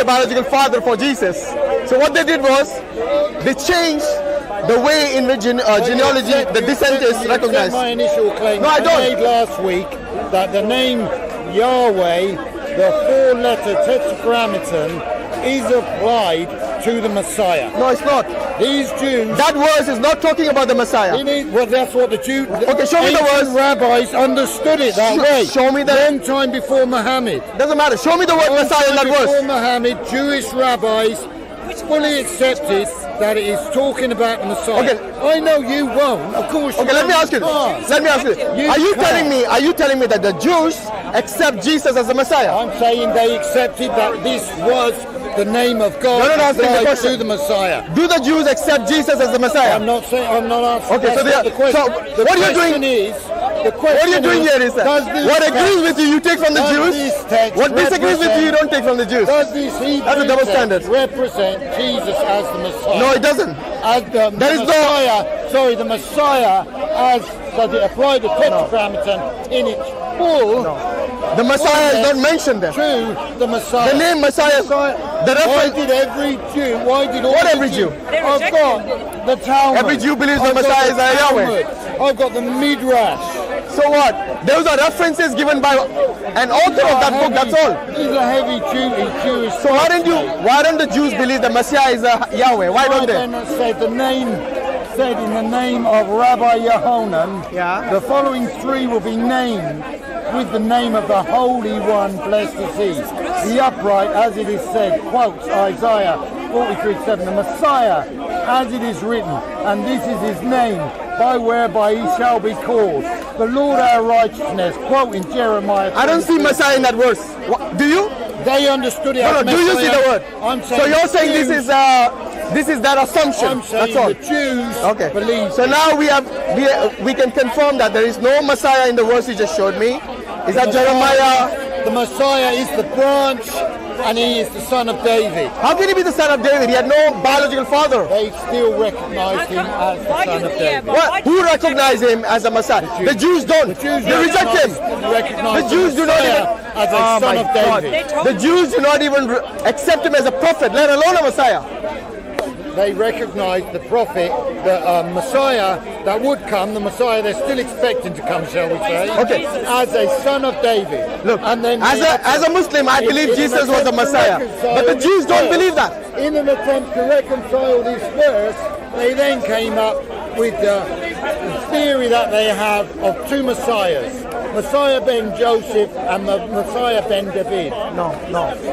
a biological father for Jesus. So what they did was, they changed the way in the genealogy the descent is recognized. My initial claim No, I don't. made last week that the name Yahweh, the four-letter tetragrammaton, is applied to the Messiah. No, it's not. These Jews... That verse is not talking about the Messiah. Well, that's what the Jews... Okay, show me the ancient verse. rabbis understood it that way. Show me the... Long time before Muhammad. Doesn't matter. Show me the word Messiah in that Before verse. Muhammad, Jewish rabbis fully accepted that it is talking about the Messiah. Okay. I know you won't. Of course. Okay, let me ask you. Let me ask you. Are you telling me that the Jews accept Jesus as the Messiah? I'm saying they accepted that this was the name of God applied to the Messiah. Do the Jews accept Jesus as the Messiah? I'm not saying. I'm not asking. Okay, so the question. So what are you doing? What are you doing here is that what agrees with you, you take from the Jews. What disagrees with you, you don't take from the Jews. Does this That's a double standard. represent Jesus as the Messiah? No, it doesn't. As the Messiah, the Messiah, as does it apply the tetragrammaton in its full? No. The Messiah is not mentioned there. To the Messiah. The name Messiah. The Why did every Jew? Why did all? What every Jew? I've got the Talmud. Every Jew believes the Messiah is Yahweh. I've got the Midrash. So what? Those are references given by an author of that book. That's all. These are heavy Jewish. So why don't the Jews believe the Messiah is Yahweh? Why don't they? Said the name. Said in the name of Rabbi Yehonan, the following three will be named with the name of the Holy One, blessed is He. The upright, as it is said, quotes Isaiah 43:7, the Messiah, as it is written, and this is His name, by whereby He shall be called. The Lord our righteousness, quoting Jeremiah. I don't see Messiah in that verse. Do you? They understood it. No, do you see the word? I'm saying so you're saying this is that assumption. I'm saying that's all. The Jews believe. So now we can confirm that there is no Messiah in the verse you just showed me. Is that Jeremiah? The Messiah is the branch, and He is the son of David. How can He be the son of David? He had no biological father. They still recognize Him as the son of David. What? Who recognize Him as a Messiah? The Jews don't. They reject Him. The Jews do not even as a son of David. The Jews do not even accept Him as a prophet, let alone a Messiah. They recognize the prophet, the Messiah that would come, the Messiah they're still expecting to come, shall we say, as a son of David. Look, and then as a Muslim, I believe Jesus was the Messiah. But the Jews don't believe that. In an attempt to reconcile this verse, they then came up with the theory that they have of two Messiahs. Messiah ben Joseph and the Messiah ben David. No.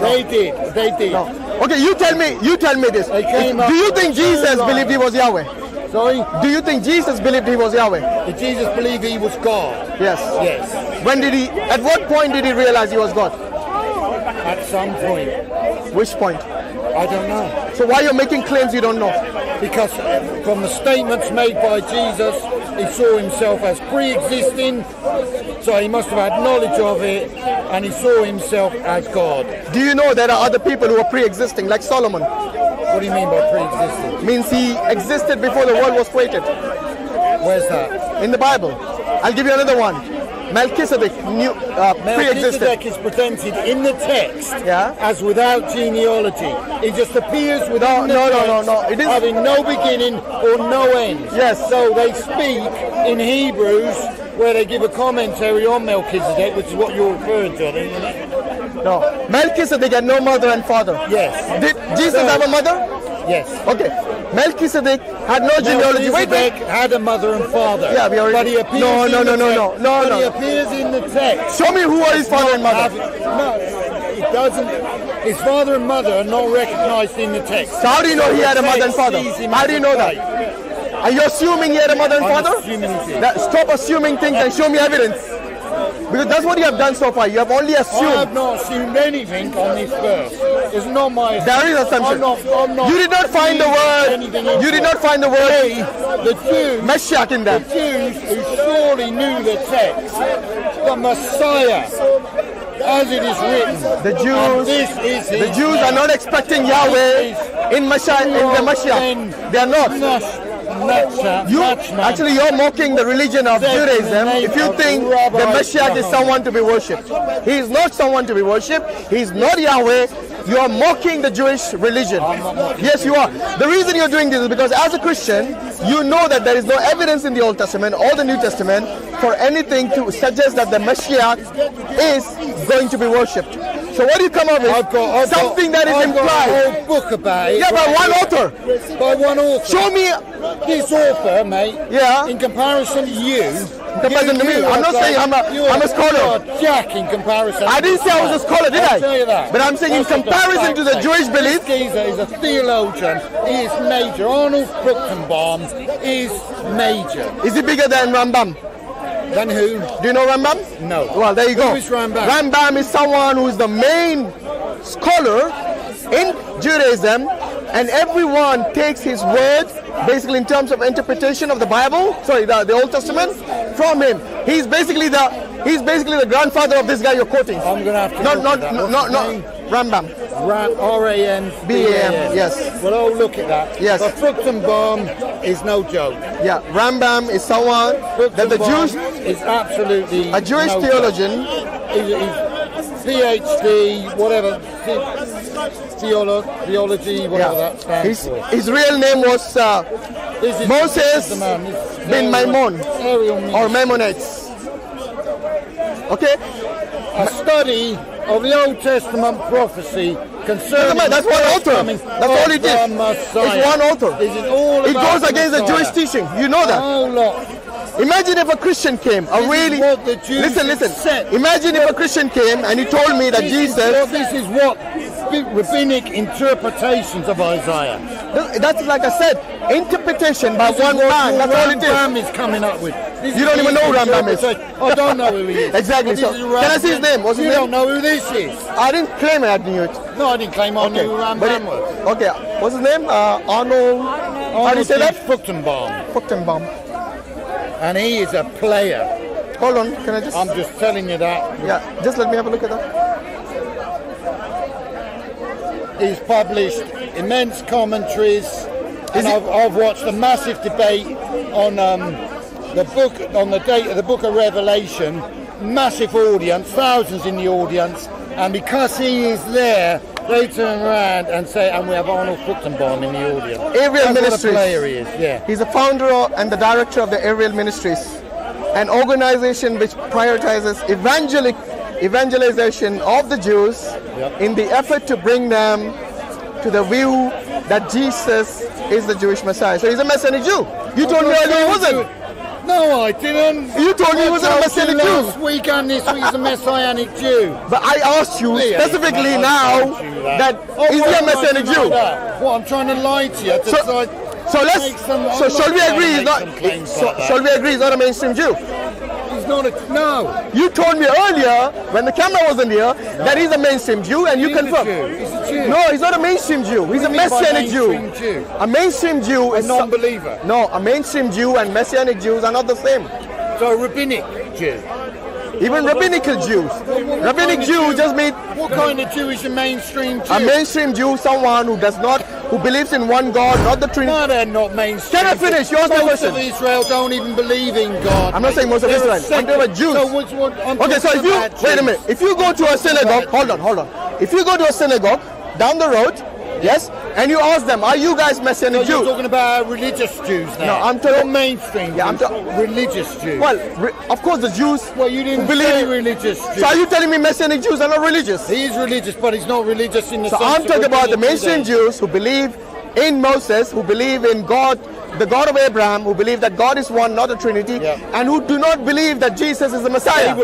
They did. No. Okay, you tell me this. Do you think Jesus believed He was Yahweh? Sorry? Do you think Jesus believed He was Yahweh? Did Jesus believe He was God? Yes. When did He, at what point did He realize He was God? At some point. Which point? I don't know. So why are you making claims you don't know? Because from the statements made by Jesus, He saw Himself as pre-existing, so He must have had knowledge of it, and He saw Himself as God. Do you know there are other people who are pre-existing, like Solomon? What do you mean by pre-existing? Means he existed before the world was created. Where's that? In the Bible. I'll give you another one. Melchizedek pre-existed. Melchizedek is presented in the text as without genealogy. It just appears within the text It is having no beginning or no end. Yes. So they speak in Hebrews where they give a commentary on Melchizedek, which is what you're referring to, I think, isn't it? No. Melchizedek had no mother and father. Yes. Did Jesus have a mother? Yes. Okay. Melchizedek had no genealogy. Melchizedek had a mother and father. Yeah, we already. But he appears No. He appears in the text. Show me who are his father and mother. No, it doesn't. His father and mother are not recognized in the text. So how do you know he had a mother and father? How do you know that? Are you assuming he had a mother and father? Assuming he did. Stop assuming things and show me evidence. Because that's what you have done so far. You have only assumed. I have not assumed anything on this verse. It's not my assumption. There is assumption. I'm not you did not find the word. You did not find the word. The Jews. Messiah in there. The Jews who surely knew the text. The Messiah. As it is written. The Jews are not expecting Yahweh in the Messiah. They are not. Actually, you're mocking the religion of Judaism if you think the Messiah is someone to be worshipped. He is not someone to be worshipped. He is not Yahweh. You are mocking the Jewish religion. Yes, you are. The reason you're doing this is because as a Christian, you know that there is no evidence in the Old Testament or the New Testament for anything to suggest that the Messiah is going to be worshipped. So what do you come up with? I've got something that is I've implied. got a whole book about it. Yeah, by one author. By one author. Show me. This author, mate. Yeah. In comparison to you. In comparison to me, I'm not saying I'm a scholar. You are Jack in comparison. I didn't say I was a scholar, did I? I'll tell you that. But I'm saying in comparison to the Jewish belief. This geezer is a theologian. He is major. Arnold Fruchtenbaum is major. Is he bigger than Rambam? Then who? Do you know Rambam? No. Well, there you go. Who is Rambam? Rambam is someone who is the main scholar in Judaism, and everyone takes his word, basically in terms of interpretation of the Bible, sorry, the Old Testament, from him. He's basically the grandfather of this guy you're quoting. I'm gonna have to. Not Rambam. R-A-M-B-A-M. Yes. Well, I'll look at that. Yes. But Fruchtenbaum is no joke. Yeah, Rambam is someone that the Jews, is absolutely a Jewish no theologian. He's PhD, whatever, theology, whatever that stands for. His real name was Moses bin Maimon or Maimonides. Okay? A study of the Old Testament prophecy concerning that's one author. That's all it is. It's one author. Is it all it about goes against the Jewish teaching. You know that. Oh, look. Imagine if a Christian came, listen. Imagine if a Christian came and he told me that This is what rabbinic interpretations of Isaiah. That's like I said, interpretation by one man. That's all it is. Rambam is coming up with. You don't even know who Rambam is. I don't know who he is. Exactly. So, can I see his name? What's his name? You don't know who this is. I didn't claim I knew it. No, I didn't claim I knew who Rambam was. Okay. What's his name? Arnold. How do you say that? Fruchtenbaum. And he is a player. Hold on, can I just... I'm just telling you that. Yeah, just let me have a look at that. He's published immense commentaries. And I've watched a massive debate on the book, on the date of the book of Revelation. Massive audience, thousands in the audience. And because he is there, they turn around and say, and we have Arnold Fruchtenbaum in the audience. Ariel Ministries. What a player he is, yeah. He's the founder and the director of the Ariel Ministries, an organization which prioritizes evangelization of the Jews in the effort to bring them to the view that Jesus is the Jewish Messiah. So he's a Messianic Jew. You told me earlier he wasn't. No, I didn't. You told me he was a Messianic Jew. Last week and this week he's a Messianic Jew. But I asked you specifically now that is he a Messianic Jew? Well, I'm trying to lie to you. Shall we agree he's not? Shall we agree he's not a mainstream Jew? He's not a no. You told me earlier when the camera wasn't here that he's a mainstream Jew, and you confirmed. He's a Jew. No, he's not a mainstream Jew. He's a Messianic Jew. A mainstream Jew is a non-believer. No, a mainstream Jew and Messianic Jews are not the same. So a rabbinic Jew. Even rabbinical Jews. Rabbinic Jew just mean... What kind of Jew is a mainstream Jew? A mainstream Jew, someone who believes in one God, not the Trinity. No, they're not mainstream. Can I finish? You asked my question. Most of Israel don't even believe in God. I'm not saying most of Israel. I'm talking about Jews. So if you... Wait a minute. If you go to a synagogue... Hold on. If you go to a synagogue down the road, yes, and you ask them, are you guys Messianic Jews? You're talking about religious Jews now. No, I'm talking mainstream. Yeah, religious Jews. Well, of course the Jews. Well, you didn't say religious Jews. So are you telling me Messianic Jews are not religious? He is religious, but he's not religious in the sense. So I'm talking about the mainstream Jews who believe in Moses, who believe in God, the God of Abraham, who believe that God is one, not a Trinity, and who do not believe that Jesus is the Messiah.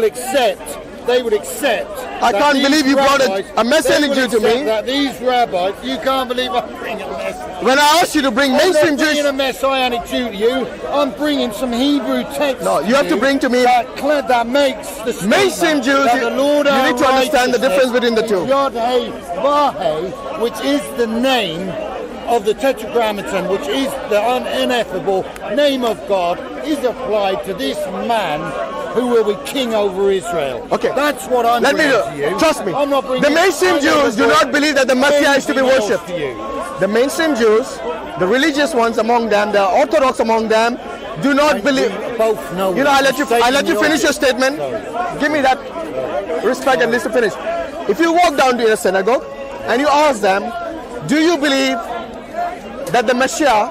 They would accept. I can't believe you brought a Messianic Jew to me. That these rabbis, you can't believe I'm bringing a Messianic. When I asked you to bring mainstream Jews, I'm bringing a Messianic Jew to you. I'm bringing some Hebrew text. No, you have to bring to me that makes the mainstream Jews. The Lord you need to understand the difference between the two. Yod-Heh-Vah-Heh, which is the name of the Tetragrammaton, which is the ineffable name of God, is applied to this man who will be king over Israel. Okay. That's what I'm bringing to you. Trust me. I'm not bringing the mainstream Jews do not believe that the Messiah is to be worshipped. The mainstream Jews, the religious ones among them, the Orthodox among them, do not believe. Both know. You know, I let you finish your statement. Give me that respect and listen to finish. If you walk down to a synagogue, and you ask them, do you believe that the Messiah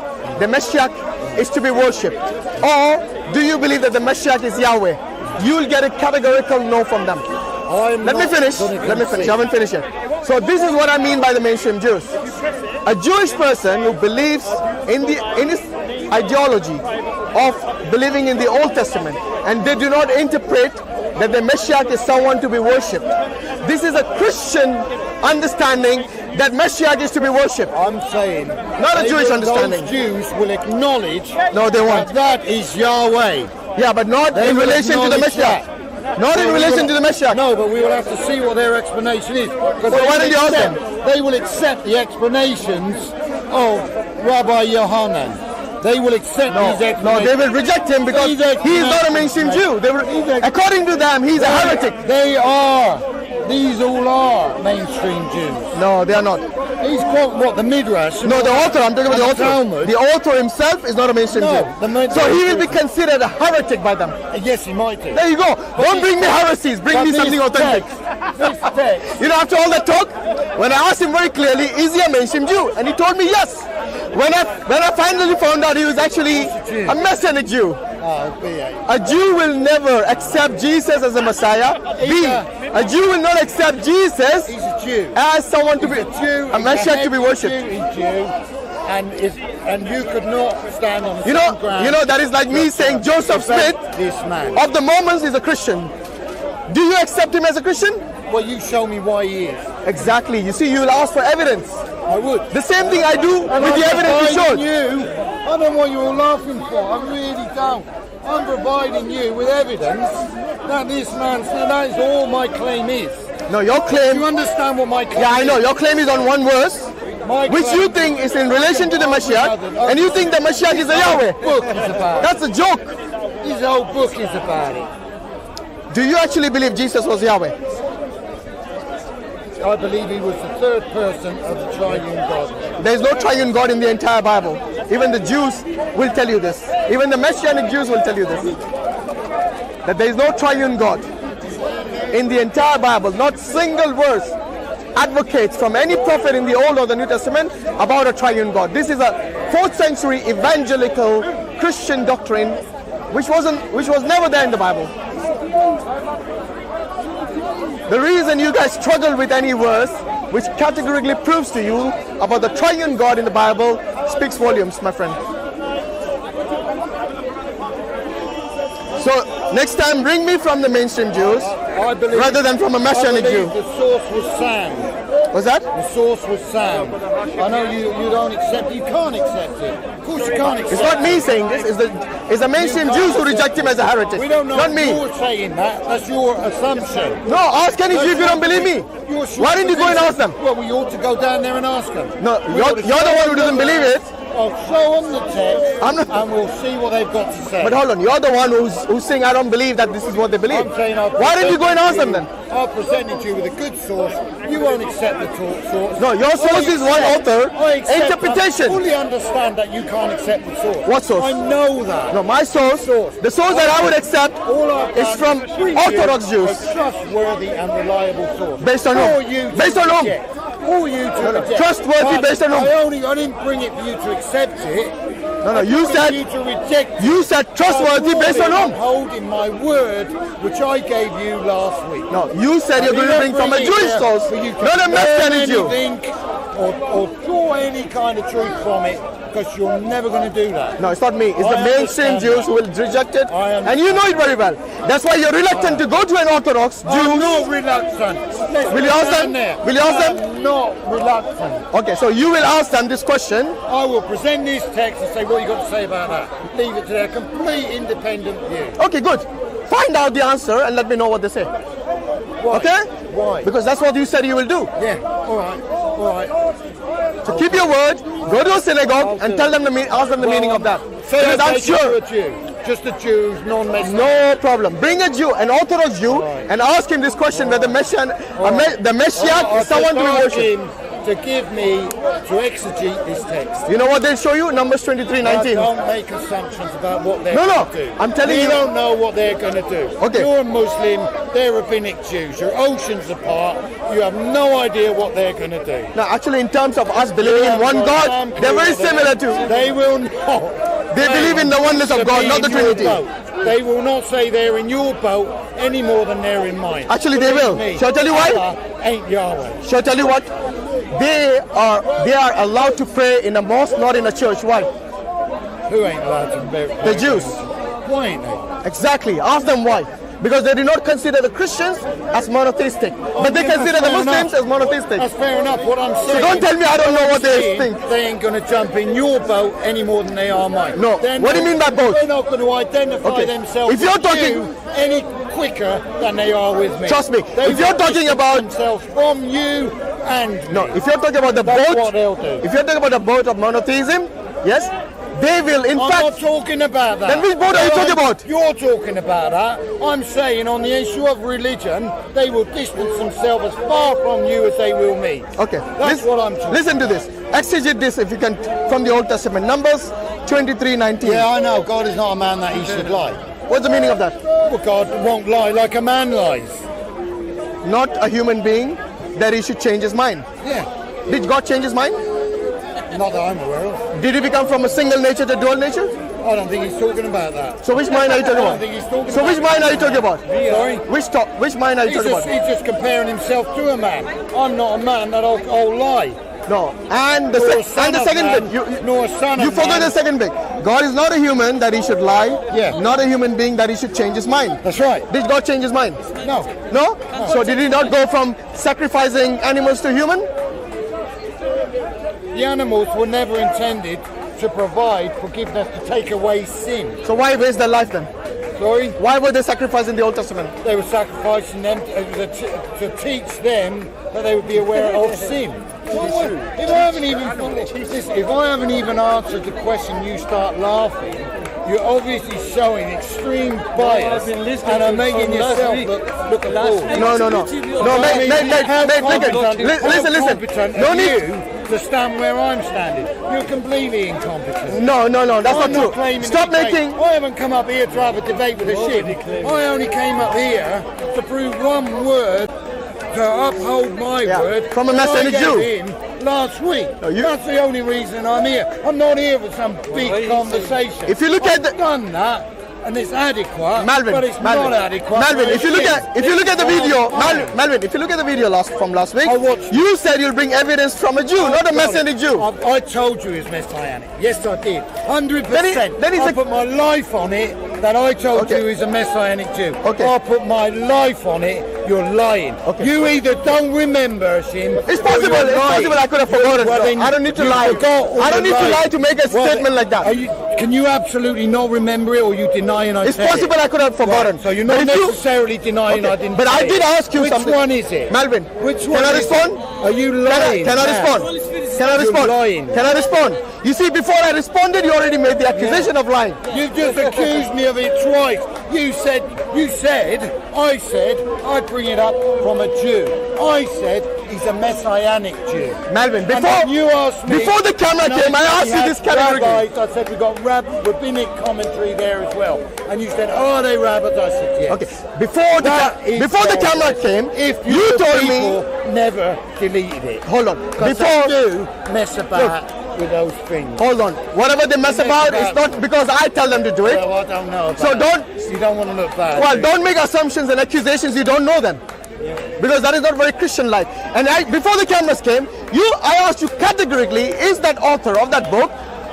is to be worshipped? Or do you believe that the Messiah is Yahweh? You will get a categorical no from them. Let me finish. I haven't finished yet. So this is what I mean by the mainstream Jews. A Jewish person who believes in his ideology of believing in the Old Testament, and they do not interpret that the Messiah is someone to be worshipped. This is a Christian understanding that Messiah is to be worshipped. I'm saying, not a Jewish understanding. Those Jews will acknowledge no, they won't. That is Yahweh. Yeah, but not in relation to the Messiah. Not in relation to the Messiah. No, but we will have to see what their explanation is. So why don't you ask them? They will accept the explanations of Rabbi Yohanan. They will accept these explanations. No, they will reject him because he is not a mainstream Jew. According to them, he's a heretic. They are. These all are mainstream Jews. No, they are not. He's quoting what? The Midrash? No, the author. I'm talking about the author. Talmud. The author himself is not a mainstream Jew. So he will be considered a heretic by them. Yes, he might be. There you go. Don't bring me heresies. Bring me something authentic. You know, after all that talk, when I asked him very clearly, is he a mainstream Jew? And he told me yes. When I finally found out he was actually a messianic Jew. A Jew will never accept Jesus as a Messiah. A Jew will not accept Jesus as someone to be a Messiah to be worshipped. And you could not stand on the same ground. You know, that is like me saying Joseph Smith of the Mormons is a Christian. Do you accept him as a Christian? Well, you show me why he is. Exactly. You see, you will ask for evidence. I would. The same thing I do with the evidence you showed. I don't know what you're laughing for. I really don't. I'm providing you with evidence that this man said that is all my claim is. No, your claim... Do you understand what my claim is? Yeah, I know. Your claim is on one verse, which you think is in relation to the Messiah, and you think the Messiah is a Yahweh. Book is about That's a joke. His whole book is about it. Do you actually believe Jesus was Yahweh? I believe he was the third person of the triune God. There is no triune God in the entire Bible. Even the Jews will tell you this. Even the Messianic Jews will tell you this. That there is no triune God in the entire Bible. Not single verse advocates from any prophet in the Old or the New Testament about a triune God. This is a 4th century evangelical Christian doctrine which was never there in the Bible. The reason you guys struggle with any verse which categorically proves to you about the triune God in the Bible speaks volumes, my friend. So next time bring me from the mainstream Jews rather than from a Messianic Jew. The source was sound. What's that? The source was sound. I know you don't accept it. You can't accept it. Of course you can't accept it. It's not me saying this. It's the mainstream Jews who reject him as a heretic. We don't know. Not me. You're saying that. That's your assumption. No, ask any Jew if you don't believe me. Why didn't you go and ask them? Well, we ought to go down there and ask them. No, you're the one who doesn't believe it. I'll show them the text and we'll see what they've got to say. But hold on, you're the one who's saying I don't believe that this is what they believe. Why didn't you go and ask them then? I presented you with a good source. You won't accept the source. No, your source is one author. Interpretation. I fully understand that you can't accept the source. What source? I know that. No, my source. The source that I would accept is from Orthodox Jews. A trustworthy and reliable source. Based on whom? Based on whom? For you to reject. Trustworthy based on whom? I didn't bring it for you to accept it. No, you said you to reject. You said trustworthy based on whom? Holding my word, which I gave you last week. No, you said you're going to bring from a Jewish source, not a Messianic Jew. Or draw any kind of truth from it, because you're never going to do that. No, it's not me. It's the mainstream Jews who will reject it, and you know it very well. That's why you're reluctant to go to an Orthodox Jew. I'm not reluctant. Will you ask them? Will you ask them? I'm not reluctant. Okay, so you will ask them this question. I will present this text and say, what you got to say about that? Leave it to their complete independent view. Okay, good. Find out the answer and let me know what they say. Why? Okay? Why? Because that's what you said you will do. Yeah, all right. So keep your word, go to a synagogue and tell them ask them the meaning of that. Say I'm sure. Just a Jew, non-Messianic. No problem. Bring a Jew, an Orthodox Jew, and ask him this question: whether the Messiah is someone to be worshipped. to give me to exegete this text. You know what they'll show you? Numbers 23:19. Don't make assumptions about what they're No, going to do. I'm telling you. You don't know what they're going to do. Okay. You're a Muslim, they're rabbinic Jews. You're oceans apart. You have no idea what they're going to do. Now, actually, in terms of us believing in one God, they're very similar to. They will not. They believe in the oneness of God, not the Trinity. They will not say they're in your boat any more than they're in mine. Actually, they will. Shall I tell you why? Allah ain't Yahweh. Shall I tell you what? They are allowed to pray in a mosque, not in a church. Why? Who ain't allowed to pray? The Jews. Why ain't they? Exactly. Ask them why. Because they do not consider the Christians as monotheistic, but they consider the Muslims as monotheistic. That's fair enough. What I'm saying. So don't tell me I don't know what they think. They ain't going to jump in your boat any more than they are mine. No. What do you mean by boat? They're not going to identify themselves If you're with talking- you any quicker than they are with me. Trust me. They If you're will talking distance about themselves from you and no, me. if you're talking about the That's boat, what they'll do. if you're talking about the boat of monotheism, yes, they will. In I'm fact, not talking about that. Then which boat are you talking about? You're talking about that. I'm saying on the issue of religion, they will distance themselves as far from you as they will me. okay. That's what I'm talking Listen to this. Exegete this if you can from the Old Testament. Numbers 23:19. Yeah, I know. God is not a man that he should lie. What's the meaning of that? Well, God won't lie like a man lies. Not a human being that he should change his mind. Yeah. Did God change his mind? Not that I'm aware of. Did he become from a single nature to dual nature? I don't think he's talking about that. So which mind are you talking I don't about? think he's talking So about which mind are you talking about? Sorry? Which mind are you talking about? He's just comparing himself to a man. I'm not a man that'll lie. No. And the, Nor a son and the of second man, bit. You nor a son of forgot man. the second bit. God is not a human that he should lie. Yeah. Not a human being that he should change his mind. That's right. Did God change his mind? No. No? So did he not go from sacrificing animals to human? The animals were never intended to provide forgiveness, to take away sin. So why waste their life then? Sorry? Why were they sacrificed in the Old Testament? They were sacrificing them to teach them that they would be aware of sin. If I haven't even answered the question, you start laughing. You're obviously showing extreme bias and are making yourself look a fool. No. No, listen. No need. To stand where I'm standing. You're completely incompetent. No, that's I'm not claiming true. Stop to debate. making. I haven't come up here to have a debate with a ship. I only came up here to prove one word, to uphold my word. From a that I messianic gave Jew. him last week. That's the only reason I'm here. I'm not here for some big conversation. If you look at the done that. And it's adequate, Melvin, but it's not adequate. Melvin, if you look at the video, Melvin, if you look at the video from last week, you said you'll bring evidence from a Jew, not a messianic Jew. I told you it's messianic. Yes, I did. 100%. Then I put my life on it that I told you is a messianic Jew. Okay. I put my life on it. You're lying. Okay. You either don't remember, Hashim. It's possible. I could have forgotten. I don't need to lie. I don't need to lie to make a statement like that. Can you absolutely not remember it, or you denying I It's said possible I could have forgotten. Right, so you're not necessarily denying I didn't. But I did ask you Which something. Which one is it? Melvin, Which one? Can I respond? Are you lying? Can I respond? Can I respond? Lying. Can I respond? You see, before I responded, you already made the accusation of lying. You've just accused me of it twice. You said, I said, I'd bring it up from a Jew. I said, he's a messianic Jew. Melvin, you asked me, before the camera came, I asked you this categorically. I said, we've got rabbinic commentary there as well. And you said, are they rabbis? I said, yes. Okay, before the camera came, if you told me never deleted it. Hold on. Before they do mess about with those things. Hold on. Whatever they mess about, it's not because I tell them to do it. Well, I don't know about So you don't want to look bad. Well, don't make assumptions and accusations you don't know them. Because that is not very Christian-like. And before the cameras came, I asked you categorically, is that author of that book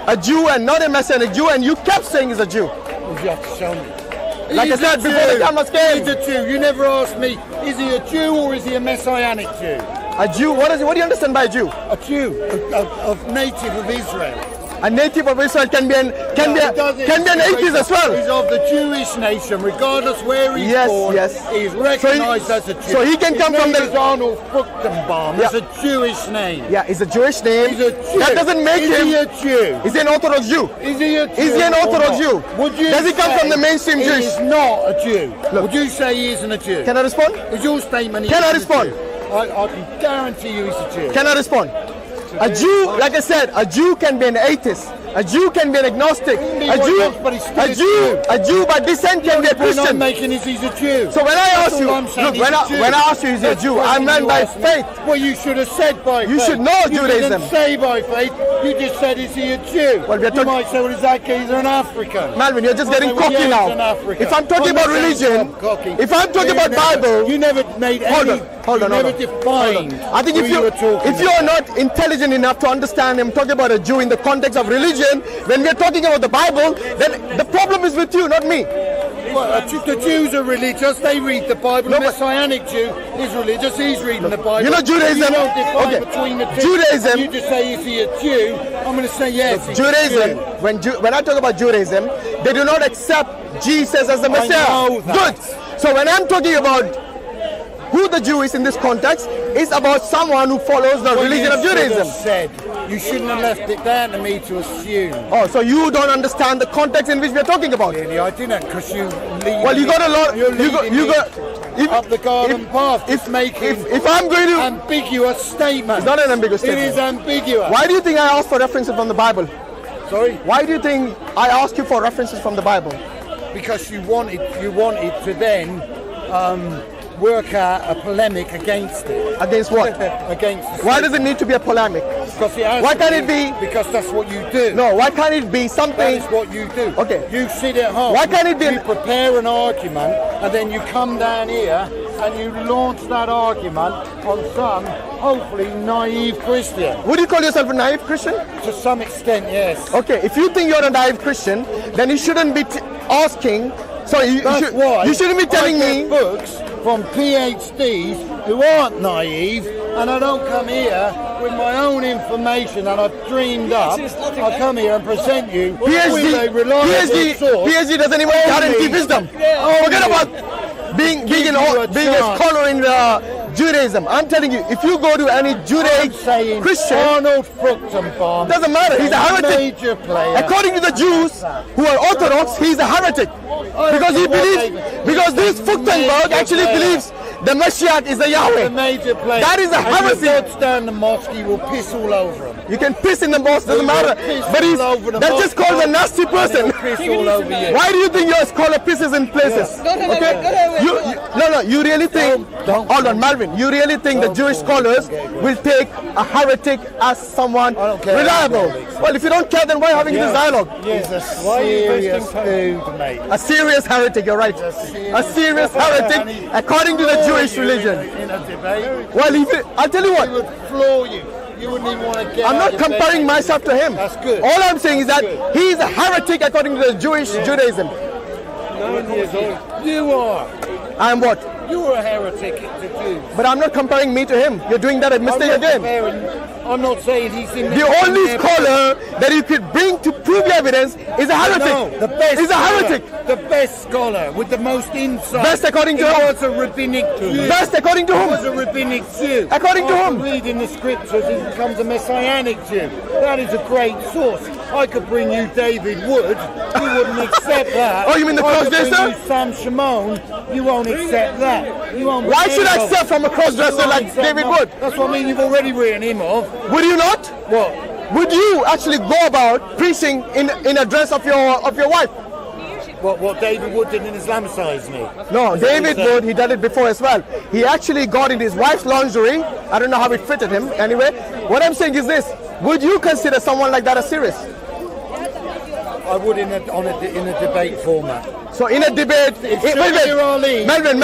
a Jew and not a Messianic Jew? And you kept saying he's a Jew. You have to show me. Like I said before the cameras came. He's a Jew. You never asked me, is he a Jew or is he a Messianic Jew? A Jew? What do you understand by a Jew? A Jew, of native of Israel. A native of Israel can be an atheist as well. He's of the Jewish nation, regardless where he's born. Yes. He's recognized as a Jew. So he can come from the Arnold Fruchtenbaum. It's a Jewish name. Yeah, it's a Jewish name. He's a Jew. That doesn't make him. Is he a Jew? Is he an Orthodox Jew? Is he a Jew? Is he an Orthodox Jew? Does he come from the mainstream Jewish? He is not a Jew. Would you say he isn't a Jew? Can I respond? Is your statement? Can I respond? I can guarantee you he's a Jew. Can I respond? A Jew, like I said, a Jew can be an atheist. A Jew can be an agnostic. A Jew by descent can be a The point I'm Christian. making is he's a Jew. So when I ask you, all I'm saying, look, he's a Jew. when I ask you is he a Jew, I meant by faith. Well, you should have said by faith. You should know You Judaism. didn't say by faith. You just said, is he a Jew? Well, we are you talking- might say, well, is that he's an African? Malvin, you're just Okay, getting well, cocky yeah, he's an now. African. If I'm talking I'm about not saying religion, I'm cocky. if I'm talking about Bible, you never made hold any. on, hold on, you hold never on. defined. I think who you were talking if you're not intelligent enough to understand him talking about a Jew in the context of religion, when we're talking about the Bible, then the problem is with you, not me. Well, the Jews are religious. They read the Bible. No, the but- Messianic Jew is religious. He's reading the Bible. You know Judaism- You don't define okay. between the two. Judaism- You just say, is he a Jew? I'm going to say yes. he's a Judaism, Jew. when I talk about Judaism, they do not accept Jesus as the Messiah. know that. Good. So when I'm talking about who the Jew is in this context, it's about someone who follows the Well, religion you of should have Judaism. said, you shouldn't have left it down to me to assume. Oh, so you don't understand the context in which we're talking about. Really, I didn't, because you lead. Well, you got a lot. You're You got. leading You me got. up the garden path. It's making if I'm going to, ambiguous statement. it's not an ambiguous statement. It is ambiguous. Why do you think I asked for references from the Bible? Sorry? Why do you think I asked you for references from the Bible? Because you wanted to then work out a polemic against it. Against what? Against the Why does it need to be a polemic? Because it has Why to can't it be? Because that's what you do. No, why can't it be That something? is what you do. Okay. You sit at home. Why can't it be- You prepare an argument, and then you come down here and you launch that argument on some hopefully naive Christian. Would you call yourself a naive Christian? To some extent, yes. Okay, if you think you're a naive Christian, then you shouldn't be asking. Sorry, That's why you shouldn't be telling I get me. books from PhDs who aren't naive, and I don't come here with my own information that I've dreamed up. I come here and present you with a reliable source. PhD doesn't even guarantee wisdom. Forget about being a scholar in Judaism. I'm telling you, if you go to any Judaic saying Christian, Arnold Fruchtenbaum doesn't matter. He's a heretic. major player. According to the Jews who are Orthodox, he's a heretic because he believes. Because this Fruchtenberg actually believes the Messiah is the The Yahweh. major player. That is a And if heresy. God's down the mosque, he will piss all over him. You can piss in the mosque, doesn't He matter. will piss But all over the that's mosque, just called a nasty and person. he'll piss all over you. Why do you think your scholar pisses in places? Okay? You really think? Hold on, Malvin. You really think the Jewish scholars will take a heretic as someone I don't care. reliable? Well, if you don't care, then why having this dialogue? He's a serious dude, mate. A serious heretic. You're right. A serious heretic according to the Jewish religion. In a debate, Well, I'll tell you he what. would floor you. You wouldn't even want to get I'm out not of bed. comparing myself to him. That's good. All I'm saying is that That's he's a heretic according to the Jewish Judaism. You are. I'm what? You're a heretic to Jews. But I'm not comparing me to him. You're doing that a mistake again. I'm not saying he's in The only scholar that you could bring to prove your evidence is a heretic. No, the best He's a scholar, heretic. The best scholar with the most insight. Best according to He whom? was a rabbinic Jew. Best according to He was whom? a rabbinic Jew. According to After whom? reading the scriptures, he becomes a messianic Jew. That is a great source. I could bring you David Wood. You wouldn't accept that. Oh, you mean the I could cross-dresser? bring you Sam Shimon. You won't accept that. You won't. Why should I accept accept from a cross-dresser like David Wood? That's what I mean. You've already written him off. Would you not? What? Would you actually go about preaching in a dress of your wife? What David Wood didn't Islamicize me. No, David Wood, he did it before as well. He actually got in his wife's lingerie. I don't know how it fitted him. Anyway, what I'm saying is this. Would you consider someone like that as serious? I would in a debate format. So in a debate, If wait, Shabir Ali, Melvin,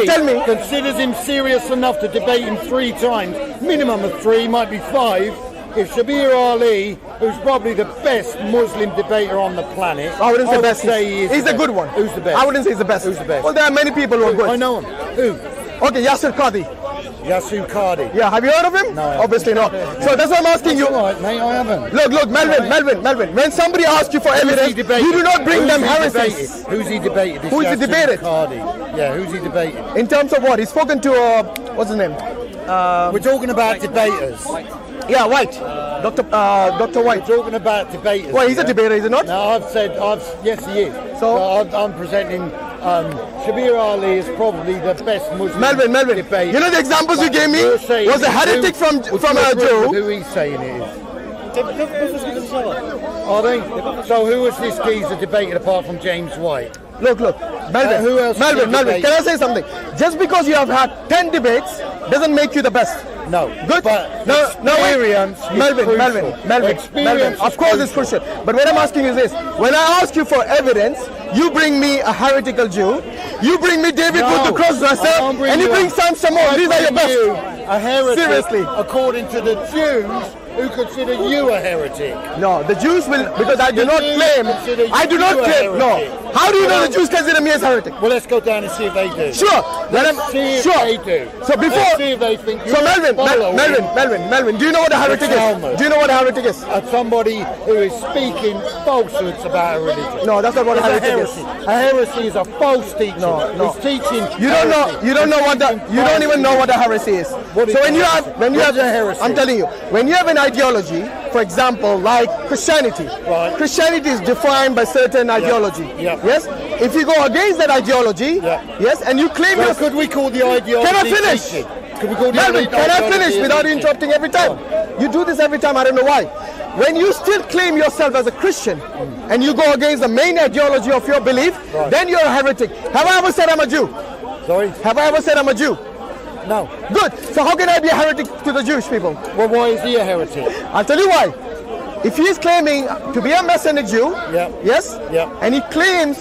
tell me. considers him serious enough to debate him 3 times, minimum of 3, might be 5. If Shabir Ali, who's probably the best Muslim debater on the planet, I wouldn't say would best. say he is He's the a good best. one. Who's the best? I wouldn't say he's the best. Who's the best? Well, there are many people who are good. I know him. Who? Okay, Yasser Qadhi. Yasu Cardi. Yeah, have you heard of him? No. Obviously not. So that's what I'm asking you. All right, mate, I haven't. Look, Melvin. When somebody asks you for evidence, you do not bring them heresies. Who's he debated? This Who's he Yasu debated? Cardi. Yeah, who's he debated? In terms of what? He's spoken to, what's his name? We're talking about debaters. Yeah, White. Dr. White. We're talking about debaters. Well, he's a yeah? debater, is he not? No, yes, he is. So? I'm presenting Shabir Ali is probably the best Muslim Melvin, debate. you know the examples you gave me was a heretic from a Jew. Who he's saying it is. Are they? So who was this geezer debated apart from James White? Look, Melvin, who else Melvin, can I say something? Just because you have had 10 debates doesn't make you the best. No. Good? But Melvin, of course it's crucial. But what I'm asking is this. When I ask you for evidence, you bring me a heretical Jew, you bring me David with the cross-dresser, and you bring Sam Samon. These are your best. A heretic, seriously. According to the Jews, who consider you a heretic. No, the Jews will, because I do not claim, no. How do you know the Jews consider me as heretic? Well, let's go down and see if they do. Sure. Let's see if they do. So before, let's see if they think you're Melvin, do you know what a heretic is? Do you know what a heretic is? Somebody who is speaking falsehoods about a religion. No, that's not what a heretic is. A heresy is a false teaching. No. It's teaching. You don't even know what a heresy is. So when you have a heresy, I'm telling you, when you have an ideology, for example, like Christianity. Right. Christianity is defined by certain ideology. Yeah. Yes? If you go against that ideology, yes, and you claim so could we call the ideology? Can I finish? Could we call the Melvin, can I finish without interrupting every time? You do this every time, I don't know why. When you still claim yourself as a Christian and you go against the main ideology of your belief, then you're a heretic. Have I ever said I'm a Jew? Sorry? Have I ever said I'm a Jew? No. Good. So how can I be a heretic to the Jewish people? Well, why is he a heretic? I'll tell you why. If he is claiming to be a messianic Jew, yes, and he claims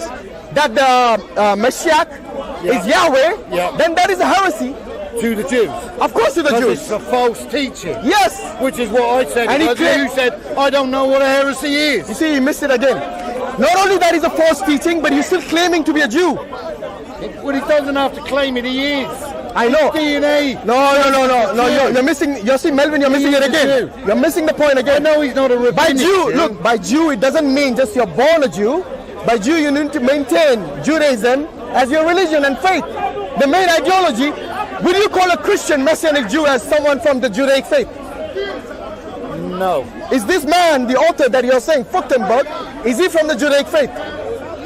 that the Messiah is Yahweh, then that is a heresy. To the Jews? Of course to the Jews. It's a false teaching. Yes. Which is what I said. And you said, I don't know what a heresy is. You see, you missed it again. Not only that is a false teaching, but he's still claiming to be a Jew. Well, he doesn't have to claim it, he is. I know. DNA. No. You're missing. You see, Melvin, you're missing it again. You're missing the point again. No, he's not a rabbinic By Jew, look, by Jew, it doesn't mean just you're born a Jew. By Jew, you need to maintain Judaism as your religion and faith. The main ideology. Will you call a Christian messianic Jew as someone from the Judaic faith? No. Is this man, the author that you're saying, Fruchtenberg, is he from the Judaic faith?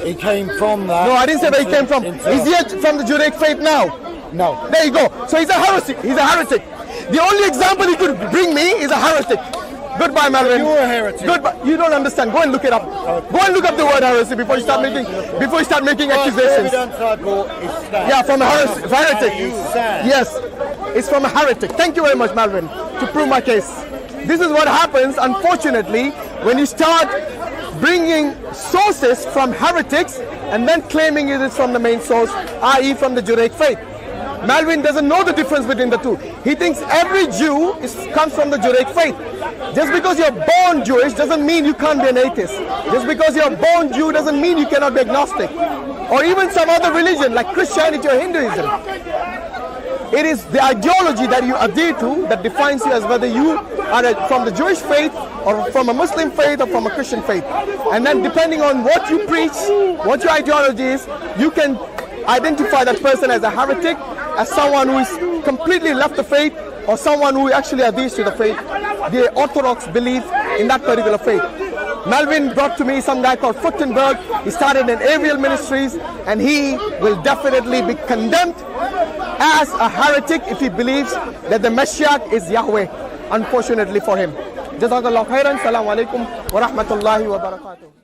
He came from that. No, I didn't say where he came from. Is he from the Judaic faith now? No. There you go. So he's a heretic. He's a heretic. The only example he could bring me is a heretic. Goodbye, Melvin. You're a heretic. Goodbye. You don't understand. Go and look it up. Go and look up the word heresy before you start making accusations. Yeah, from a heretic. Yes, it's from a heretic. Thank you very much, Melvin, to prove my case. This is what happens, unfortunately, when you start bringing sources from heretics and then claiming it is from the main source, i.e. from the Judaic faith. Melvin doesn't know the difference between the two. He thinks every Jew comes from the Judaic faith. Just because you're born Jewish doesn't mean you can't be an atheist. Just because you're born Jew doesn't mean you cannot be agnostic. Or even some other religion like Christianity or Hinduism. It is the ideology that you adhere to that defines you as whether you are from the Jewish faith or from a Muslim faith or from a Christian faith. And then depending on what you preach, what your ideology is, you can identify that person as a heretic, as someone who is completely left the faith, or someone who actually adheres to the faith, the orthodox belief in that particular faith. Melvin brought to me some guy called Fruchtenberg. He started in Avial Ministries, and he will definitely be condemned as a heretic if he believes that the Messiah is Yahweh, unfortunately for him. Jazakallah khairan. Assalamu alaikum wa rahmatullahi wa barakatuh.